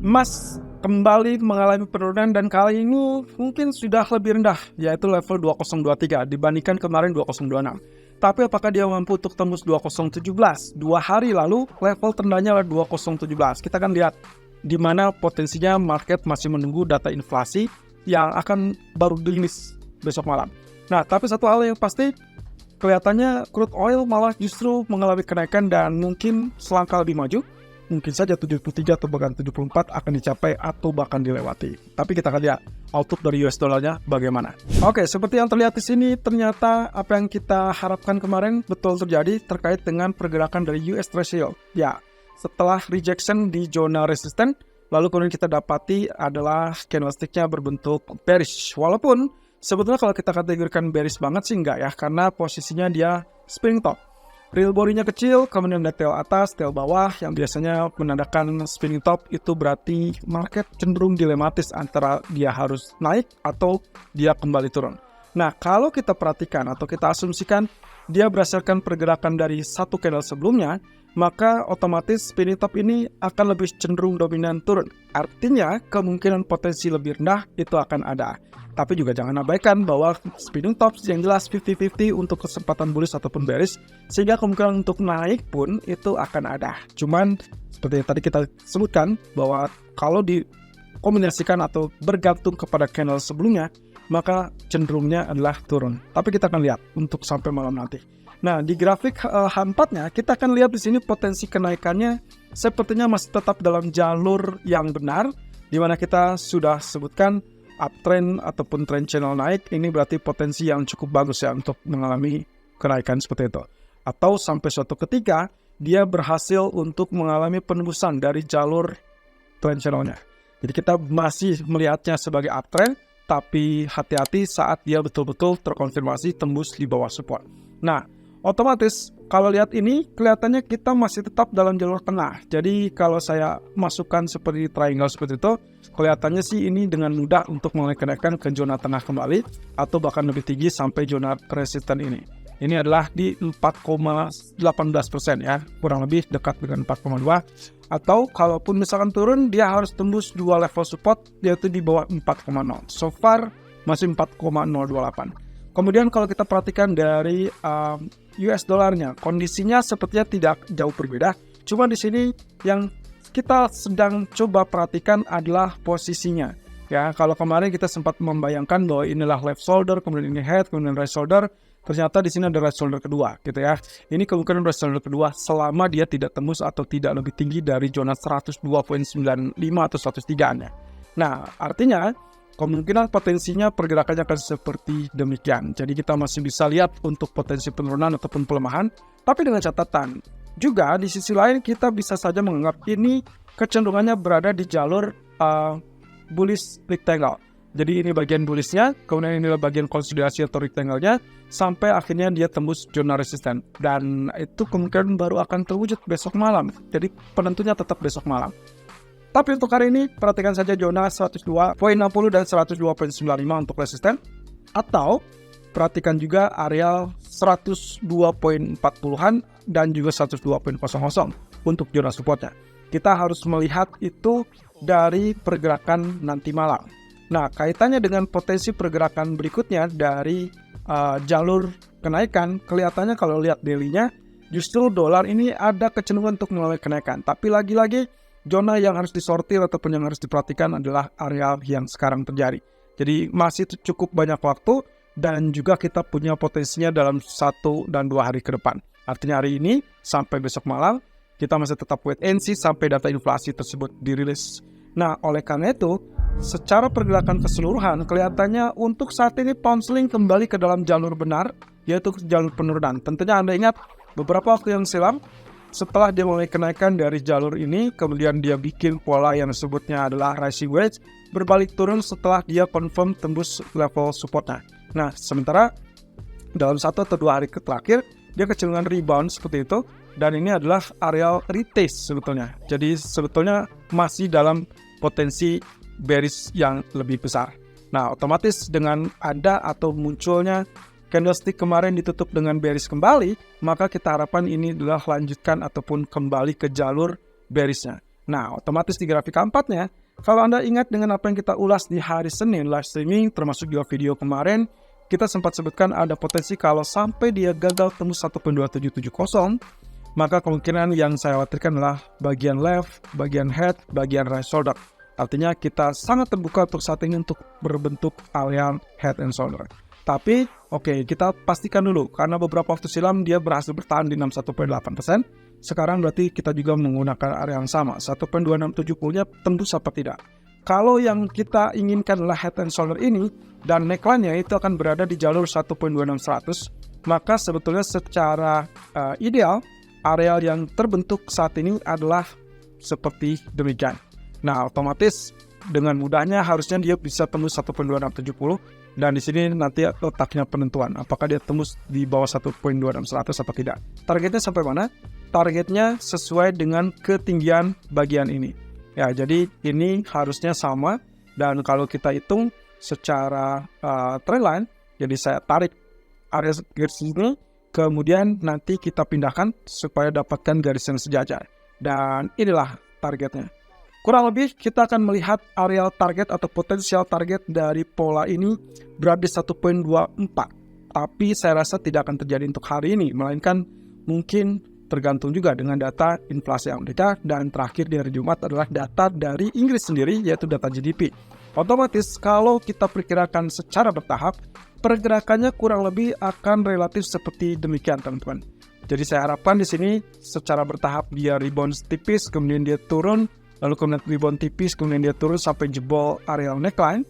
Emas kembali mengalami penurunan dan kali ini mungkin sudah lebih rendah, yaitu level 2023 dibandingkan kemarin 2026. Tapi apakah dia mampu untuk tembus 2017? 2 hari lalu level terendahnya adalah 2017. Kita akan lihat di mana potensinya market masih menunggu data inflasi yang akan baru dirilis besok malam. Nah, tapi satu hal yang pasti, kelihatannya crude oil malah justru mengalami kenaikan dan mungkin selangkah lebih maju. Mungkin saja 73 atau bahkan 74 akan dicapai atau bahkan dilewati. Tapi kita akan lihat outlook dari US dollarnya bagaimana. Oke, seperti yang terlihat di sini, ternyata apa yang kita harapkan kemarin betul terjadi terkait dengan pergerakan dari US Treasury. Ya, setelah rejection di zona resisten, lalu kemudian kita dapati adalah candlestick-nya berbentuk bearish. Walaupun sebetulnya kalau kita kategorikan bearish banget sih enggak ya, karena posisinya dia spinning top. Real body-nya kecil, kemudian ada tail atas, tail bawah, yang biasanya menandakan spinning top. Itu berarti market cenderung dilematis antara dia harus naik atau dia kembali turun. Nah, kalau kita perhatikan atau kita asumsikan dia berdasarkan pergerakan dari satu candle sebelumnya, maka otomatis spinning top ini akan lebih cenderung dominan turun. Artinya, kemungkinan potensi lebih rendah itu akan ada. Tapi juga jangan abaikan bahwa spinning tops yang jelas 50-50 untuk kesempatan bullish ataupun bearish, sehingga kemungkinan untuk naik pun itu akan ada. Cuman seperti yang tadi kita sebutkan bahwa kalau dikombinasikan atau bergantung kepada candle sebelumnya, maka cenderungnya adalah turun. Tapi kita akan lihat untuk sampai malam nanti. Nah, di grafik H4-nya kita akan lihat di sini potensi kenaikannya sepertinya masih tetap dalam jalur yang benar, di mana kita sudah sebutkan uptrend ataupun trend channel naik. Ini berarti potensi yang cukup bagus ya untuk mengalami kenaikan seperti itu. Atau sampai suatu ketika dia berhasil untuk mengalami penembusan dari jalur trend channelnya. Jadi kita masih melihatnya sebagai uptrend, tapi hati-hati saat dia betul-betul terkonfirmasi tembus di bawah support. Nah, otomatis kalau lihat ini kelihatannya kita masih tetap dalam jalur tengah. Jadi kalau saya masukkan seperti triangle seperti itu, kelihatannya sih ini dengan mudah untuk mulai kenaikan ke zona tengah kembali atau bahkan lebih tinggi sampai zona resisten ini. Ini adalah di 4,18% ya, kurang lebih dekat dengan 4,2. Atau kalaupun misalkan turun, dia harus tembus dua level support, yaitu di bawah 4,0. So far masih 4,028. Kemudian kalau kita perhatikan dari US dollarnya, kondisinya sepertinya tidak jauh berbeda. Cuma di sini yang kita sedang coba perhatikan adalah posisinya. Ya, kalau kemarin kita sempat membayangkan bahwa inilah left shoulder, kemudian ini head, kemudian right shoulder. Ternyata di sini ada right shoulder kedua, gitu ya. Ini kemungkinan right shoulder kedua selama dia tidak tembus atau tidak lebih tinggi dari zona 102.95 atau 103-nya. Nah, artinya kemungkinan potensinya pergerakannya akan seperti demikian. Jadi kita masih bisa lihat untuk potensi penurunan ataupun pelemahan. Tapi dengan catatan, juga di sisi lain kita bisa saja menganggap ini kecenderungannya berada di jalur bullish rectangle. Jadi ini bagian bullishnya, kemudian inilah bagian konsolidasi atau rectangle-nya, sampai akhirnya dia tembus zona resisten. Dan itu kemungkinan baru akan terwujud besok malam. Jadi penentunya tetap besok malam. Tapi untuk hari ini, perhatikan saja zona 102.60 dan 102.95 untuk resisten. Atau, perhatikan juga area 102.40-an dan juga 102.00 untuk zona supportnya. Kita harus melihat itu dari pergerakan nanti malam. Nah, kaitannya dengan potensi pergerakan berikutnya dari jalur kenaikan, kelihatannya kalau lihat daily-nya, justru dolar ini ada kecenderungan untuk mengalami kenaikan. Tapi lagi-lagi, zona yang harus disortir ataupun yang harus diperhatikan adalah area yang sekarang terjadi. Jadi masih cukup banyak waktu dan juga kita punya potensinya dalam 1 dan 2 hari ke depan. Artinya hari ini sampai besok malam kita masih tetap wait and see sampai data inflasi tersebut dirilis. Nah, oleh karena itu, secara pergerakan keseluruhan kelihatannya untuk saat ini pound sterling kembali ke dalam jalur benar, yaitu jalur penurunan. Tentunya Anda ingat beberapa waktu yang silam, setelah dia mulai kenaikan dari jalur ini, kemudian dia bikin pola yang disebutnya adalah rising wedge, berbalik turun setelah dia confirm tembus level supportnya. Nah, sementara dalam 1 atau 2 hari terakhir, dia kecenderungan rebound seperti itu, dan ini adalah area retest sebetulnya. Jadi sebetulnya masih dalam potensi bearish yang lebih besar. Nah, otomatis dengan ada atau munculnya candlestick kemarin ditutup dengan bearish kembali, maka kita harapkan ini adalah lanjutkan ataupun kembali ke jalur bearishnya. Nah, otomatis di grafik keempatnya, kalau Anda ingat dengan apa yang kita ulas di hari Senin live streaming, termasuk juga video kemarin, kita sempat sebutkan ada potensi kalau sampai dia gagal tembus 1.2770, maka kemungkinan yang saya khawatirkan adalah bagian left, bagian head, bagian right shoulder. Artinya kita sangat terbuka untuk saat ini untuk berbentuk area head and shoulder. Tapi, oke, kita pastikan dulu, karena beberapa waktu silam dia berhasil bertahan di 61.8%. Sekarang berarti kita juga menggunakan area yang sama, 1.2670-nya tembus apa tidak. Kalau yang kita inginkan adalah head and shoulder ini, dan neckline-nya itu akan berada di jalur 1.2600, maka sebetulnya secara ideal, area yang terbentuk saat ini adalah seperti demikian. Nah, otomatis dengan mudahnya harusnya dia bisa tembus 1.2670, dan di sini nanti letaknya penentuan apakah dia tembus di bawah 1.2600 atau tidak. Targetnya sampai mana? Targetnya sesuai dengan ketinggian bagian ini. Ya, jadi ini harusnya sama, dan kalau kita hitung secara trendline, jadi saya tarik area garis ini, kemudian nanti kita pindahkan supaya dapatkan garis yang sejajar. Dan inilah targetnya. Kurang lebih kita akan melihat area target atau potensial target dari pola ini berada di 1.24. Tapi saya rasa tidak akan terjadi untuk hari ini, melainkan mungkin tergantung juga dengan data inflasi Amerika, dan terakhir di hari Jumat adalah data dari Inggris sendiri, yaitu data GDP. Otomatis kalau kita perkirakan secara bertahap, pergerakannya kurang lebih akan relatif seperti demikian, teman-teman. Jadi saya harapkan di sini secara bertahap dia rebound tipis, kemudian dia turun, lalu kemudian rebound tipis, kemudian dia turun sampai jebol area neckline,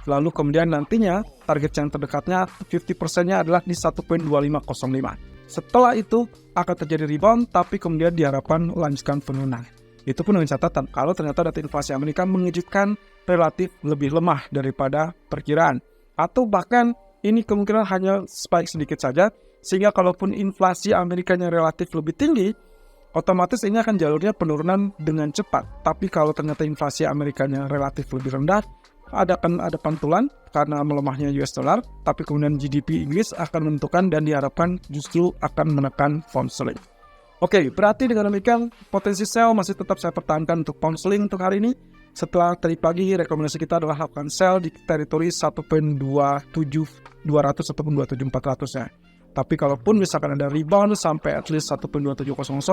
lalu kemudian nantinya target yang terdekatnya 50%-nya adalah di 1.2505. Setelah itu akan terjadi rebound, tapi kemudian diharapkan lanjutkan penurunan. Itu pun dengan catatan kalau ternyata data inflasi Amerika mengejutkan relatif lebih lemah daripada perkiraan. Atau bahkan ini kemungkinan hanya spike sedikit saja, sehingga kalaupun inflasi Amerikanya relatif lebih tinggi, otomatis ini akan jalurnya penurunan dengan cepat. Tapi kalau ternyata inflasi Amerikanya relatif lebih rendah, akan ada pantulan karena melemahnya US dollar, tapi kemudian GDP Inggris akan menentukan dan diharapkan justru akan menekan pound sterling. Oke, berarti dengan demikian potensi sell masih tetap saya pertahankan untuk pound sterling untuk hari ini. Setelah tadi pagi rekomendasi kita adalah lakukan sell di teritori 1.27200 ataupun 27400 ya. Tapi kalaupun misalkan ada rebound sampai at least 1.2700,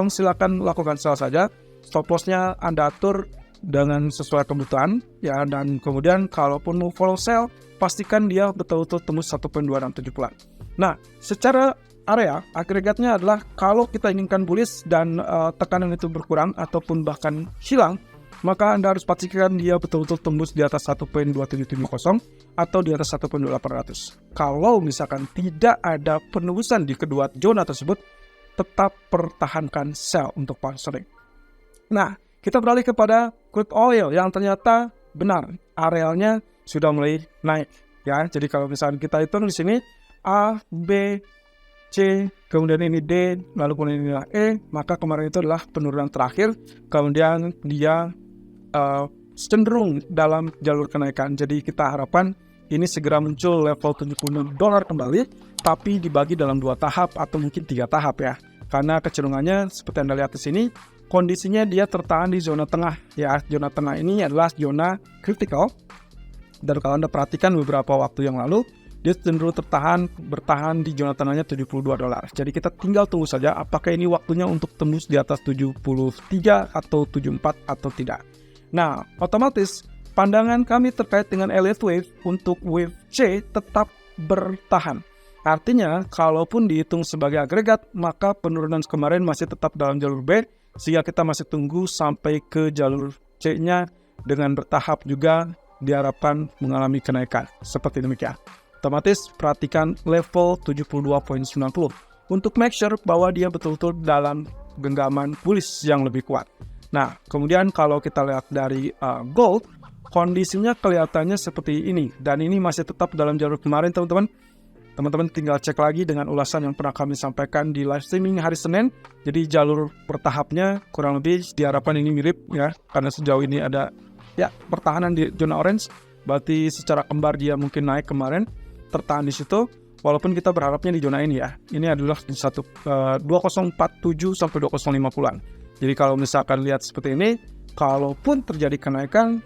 silakan lakukan sell saja. Stop loss-nya Anda atur dengan sesuai kebutuhan ya, dan kemudian kalaupun mau follow sell, pastikan dia betul-betul tembus 1.2670. Nah, secara area agregatnya adalah kalau kita inginkan bullish dan tekanan itu berkurang ataupun bahkan hilang, maka Anda harus pastikan dia betul-betul tembus di atas 1.2770 atau di atas 1.2800. Kalau misalkan tidak ada penembusan di kedua zona tersebut, tetap pertahankan sell untuk pound sterling. Nah, kita beralih kepada crude oil yang ternyata benar arealnya sudah mulai naik ya. Jadi kalau misalkan kita hitung di sini A, B, C, kemudian ini D, lalu kemudian ini E, maka kemarin itu adalah penurunan terakhir. Kemudian dia cenderung dalam jalur kenaikan. Jadi kita harapkan ini segera muncul level $76 kembali, tapi dibagi dalam 2 tahap atau mungkin 3 tahap ya. Karena kecenderungannya seperti Anda lihat di sini, kondisinya dia tertahan di zona tengah ya. Zona tengah ini adalah zona kritikal. Dan kalau Anda perhatikan beberapa waktu yang lalu, dia cenderung bertahan di zona tengahnya $72. Jadi kita tinggal tunggu saja apakah ini waktunya untuk tembus di atas 73 atau 74 atau tidak. Nah, otomatis pandangan kami terkait dengan Elliott Wave untuk Wave C tetap bertahan. Artinya, kalaupun dihitung sebagai agregat, maka penurunan kemarin masih tetap dalam jalur B, sehingga kita masih tunggu sampai ke jalur C-nya dengan bertahap juga diharapkan mengalami kenaikan. Seperti demikian. Otomatis perhatikan level 72.90 untuk make sure bahwa dia betul-betul dalam genggaman bullish yang lebih kuat. Nah, kemudian kalau kita lihat dari gold, kondisinya kelihatannya seperti ini. Dan ini masih tetap dalam jalur kemarin, teman-teman. Teman-teman tinggal cek lagi dengan ulasan yang pernah kami sampaikan di live streaming hari Senin. Jadi jalur bertahapnya kurang lebih diharapkan ini mirip ya. Karena sejauh ini ada ya pertahanan di zona orange. Berarti secara kembar dia mungkin naik kemarin. Tertahan di situ. Walaupun kita berharapnya di zona ini ya. Ini adalah di 2047 sampai 2050-an. Jadi kalau misalkan lihat seperti ini, kalaupun terjadi kenaikan,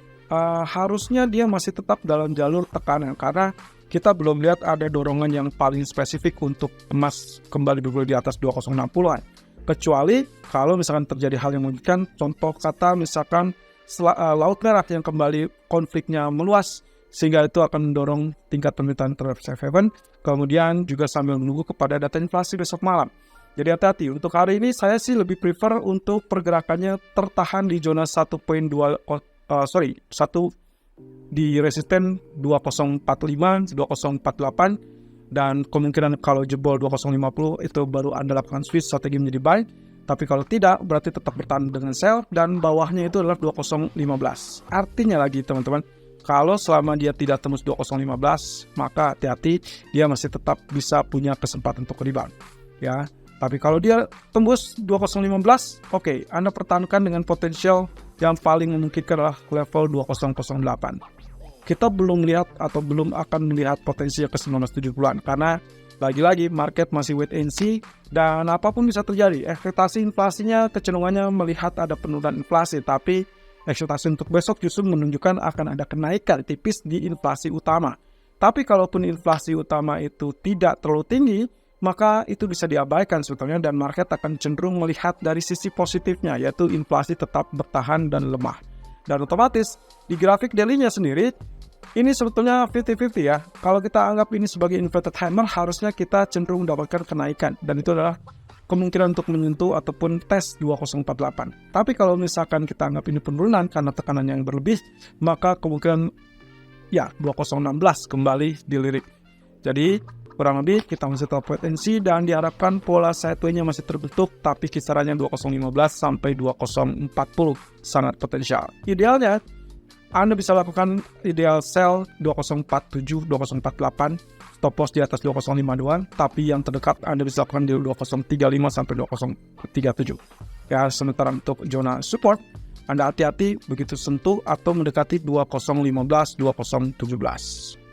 harusnya dia masih tetap dalam jalur tekanan, karena kita belum lihat ada dorongan yang paling spesifik untuk emas kembali berburu di atas 2060-an. Kecuali kalau misalkan terjadi hal yang memungkinkan, contoh kata misalkan Laut Merah yang kembali konfliknya meluas, sehingga itu akan mendorong tingkat permintaan terhadap safe haven, kemudian juga sambil menunggu kepada data inflasi besok malam. Jadi hati-hati, untuk hari ini saya sih lebih prefer untuk pergerakannya tertahan di zona 1 di resisten 2045, 2048, dan kemungkinan kalau jebol 2050 itu baru Anda lakukan switch strategi menjadi buy. Tapi kalau tidak, berarti tetap bertahan dengan sell, dan bawahnya itu adalah 2015. Artinya lagi teman-teman, kalau selama dia tidak tembus 2015, maka hati-hati, dia masih tetap bisa punya kesempatan untuk rebound. Ya, tapi kalau dia tembus 2015, oke, Anda pertahankan dengan potensial yang paling memungkinkan adalah level 2008. Kita belum lihat atau belum akan melihat potensi ke 1970-an, karena lagi-lagi market masih wait and see, dan apapun bisa terjadi. Ekspektasi inflasinya kecenderungannya melihat ada penurunan inflasi, tapi ekspektasi untuk besok justru menunjukkan akan ada kenaikan tipis di inflasi utama. Tapi kalaupun inflasi utama itu tidak terlalu tinggi, maka itu bisa diabaikan sebetulnya, dan market akan cenderung melihat dari sisi positifnya, yaitu inflasi tetap bertahan dan lemah. Dan otomatis di grafik daily-nya sendiri, ini sebetulnya 50-50 ya. Kalau kita anggap ini sebagai inverted hammer, harusnya kita cenderung mendapatkan kenaikan, dan itu adalah kemungkinan untuk menyentuh ataupun tes 2048. Tapi kalau misalkan kita anggap ini penurunan karena tekanan yang berlebih, maka kemungkinan ya 2016 kembali dilirik. Jadi kurang lebih kita masih tahu potensi, dan diharapkan pola sideways-nya masih terbentuk, tapi kisarannya 2015 sampai 2040 sangat potensial. Idealnya Anda bisa lakukan ideal sell 2047, 2048, stop loss di atas 2052, tapi yang terdekat Anda bisa lakukan di 2035 sampai 2037. Ya, sementara untuk zona support, Anda hati-hati begitu sentuh atau mendekati 2015, 2017.